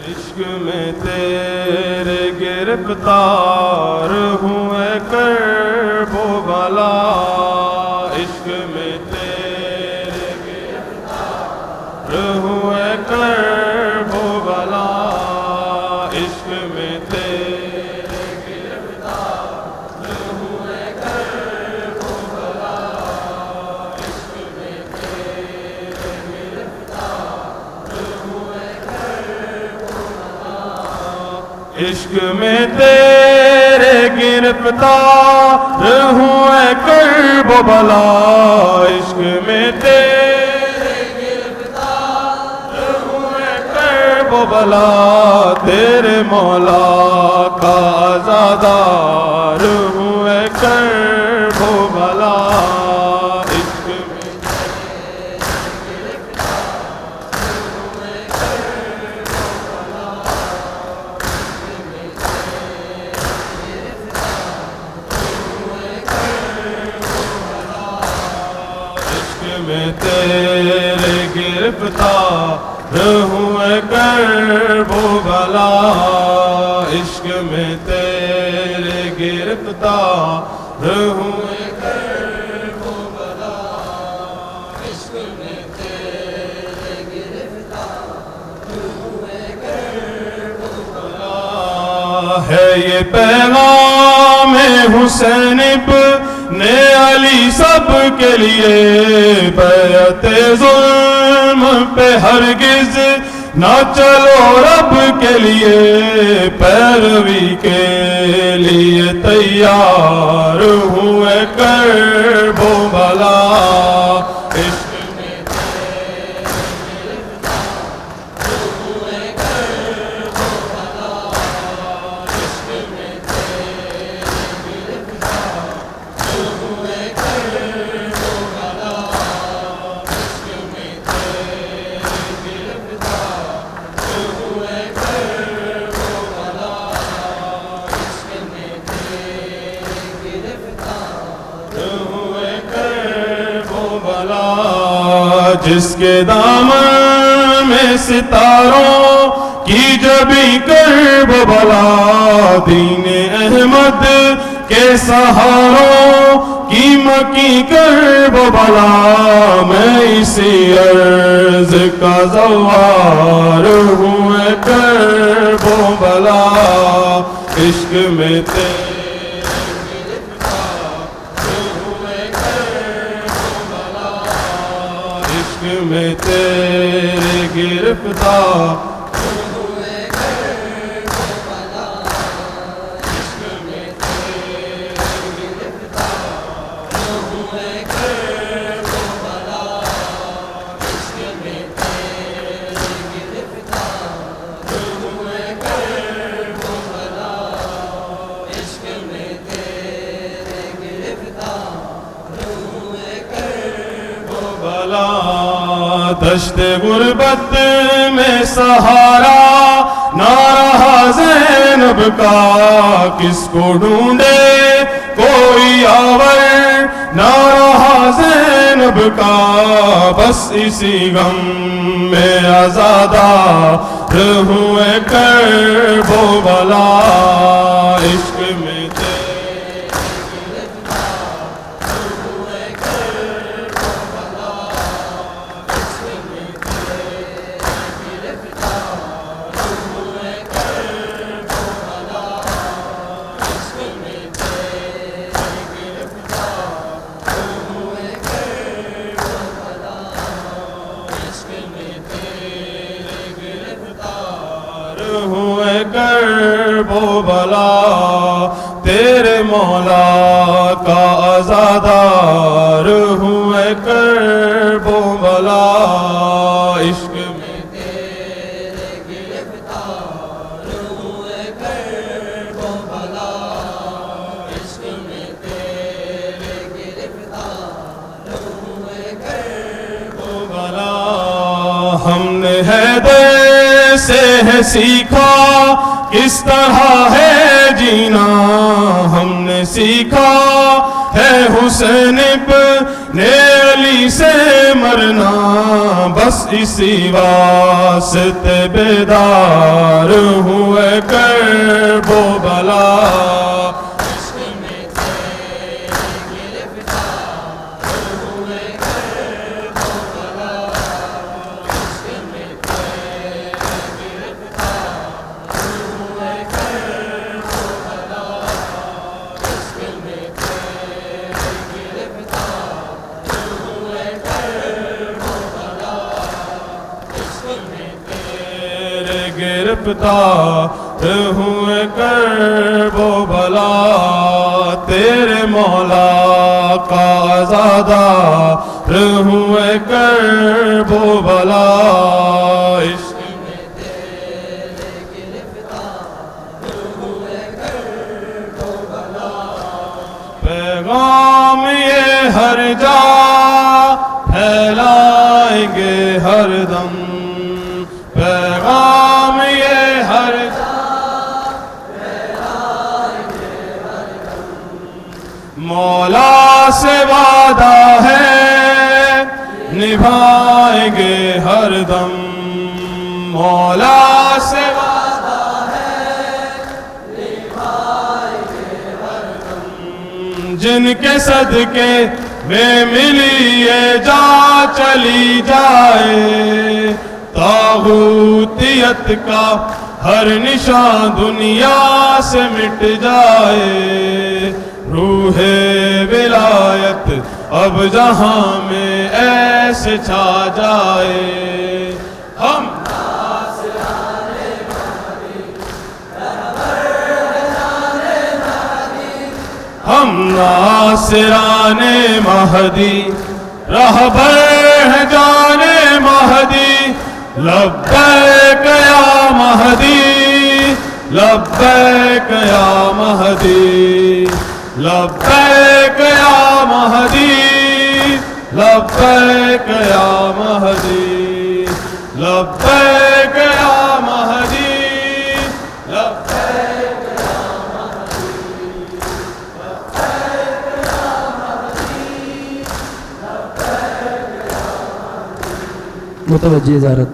عشق میں تیرے گرفتار ہوں اے کرب و بلا، عشق میں تیرے گرفتار ہوں اے کرب و بلا، عشق میں تیرے گرفتار ہوں اے کرب و بلا، عشق میں تیرے گرفتار ہوں اے کرب و بلا، عشق میں تیرے گرفتار ہوں اے کرب و بلا، عشق میں تیرے گرفتار ہوں اے کرب و بلا، تیرے مولا کا عزادار ہوں اے کرب و بلا، عشق میں تیرے گرفتار ہوں اے کرب و بلا، عشق میں تیرے گرفتار ہوں اے کرب و بلا، عشق میں تیرے گرفتار ہوں اے کرب و بلا، عشق میں تیرے گرفتار ہوں اے کرب و بلا، ہے یہ پیغام حسین ابن علی سب کے لیے، بیعت ظلم پہ ہرگز نہ چلو رب کے لیے، پیروی کے لیے تیار ہوں اے کرب و بلا، عشق میں تیرے گرفتار ہوں اے کرب و بلا، عشق میں تیرے گرفتار ہوں اے کرب و بلا، عشق میں تیرے گرفتار ہوں اے کرب و بلا، عشق میں تیرے گرفتار ہوں اے کرب و بلا، جس کے دامن میں ستاروں کی جبی کرب و بلا، دین احمد کے سہاروں کی مکی کرب و بلا، میں اسی عرض کا زوار ہوں اے کرب و بلا، عشق میں تیرے گرفتار ہوں اے کرب و بلا، عشق میں تیرے گرفتار ہوں اے کرب و بلا، عشق میں تیرے گرفتار ہوں اے کرب و بلا، عشق میں تیرے گرفتار ہوں اے کرب و بلا، عشق میں تیرے گرفتار ہوں اے کرب و بلا، دشت غربت میں سہارا نہ رہا زینب کا، کس کو ڈھونڈے کوئی آور نہ رہا زینب کا، بس اسی غم میں عزادار ہوں اے کرب و بلا، عشق میں تیرے گرفتار ہوں اے کرب و بلا، عشق میں تیرے گرفتار ہوں اے کرب و بلا، عشق میں تیرے گرفتار ہوں اے کرب و بلا، عشق میں تیرے گرفتار ہوں اے کرب و بلا، تیرے مولا کا عزادار ہوں اے کرب و بلا، عشق میں تیرے گرفتار ہوں اے کرب و بلا، عشق میں تیرے گرفتار ہوں اے کرب و بلا، ہم نے حیدر سے ہے سیکھا کس طرح ہے جینا، ہم نے سیکھا ہے حسین ابن علی سے مرنا، بس اسی واسطے بیدار گرفتار ہوئے کرب و بلا، تیرے مولا کا عزادار ہوئے کرب و بلا، عشق میں تیرے گرفتار ہوئے کرب و بلا، پیغام یہ ہر جا پھیلائیں گے ہر دم، پیغام یہ ہر جا پھیلائیں گے ہر دم، مولا سے وعدہ ہے نبھائیں گے ہر دم، مولا سے وعدہ ہے نبھائیں گے ہر دم، جن کے صدقے میں ملی یہ جا چلی جائے، طاغوتیت کا ہر نشان دنیا سے مٹ جائے، روح ولایت اب جہاں میں ایسے چھا جائے، ہم ناصران مہدی، رہبر ہیں جان مہدی، لبیک یا مہدی، لبیک یا مہدی، لبیک یا مہدی، لبیک یا مہدی، لبیک یا مہدی، لبیک یا متوجہ زیارت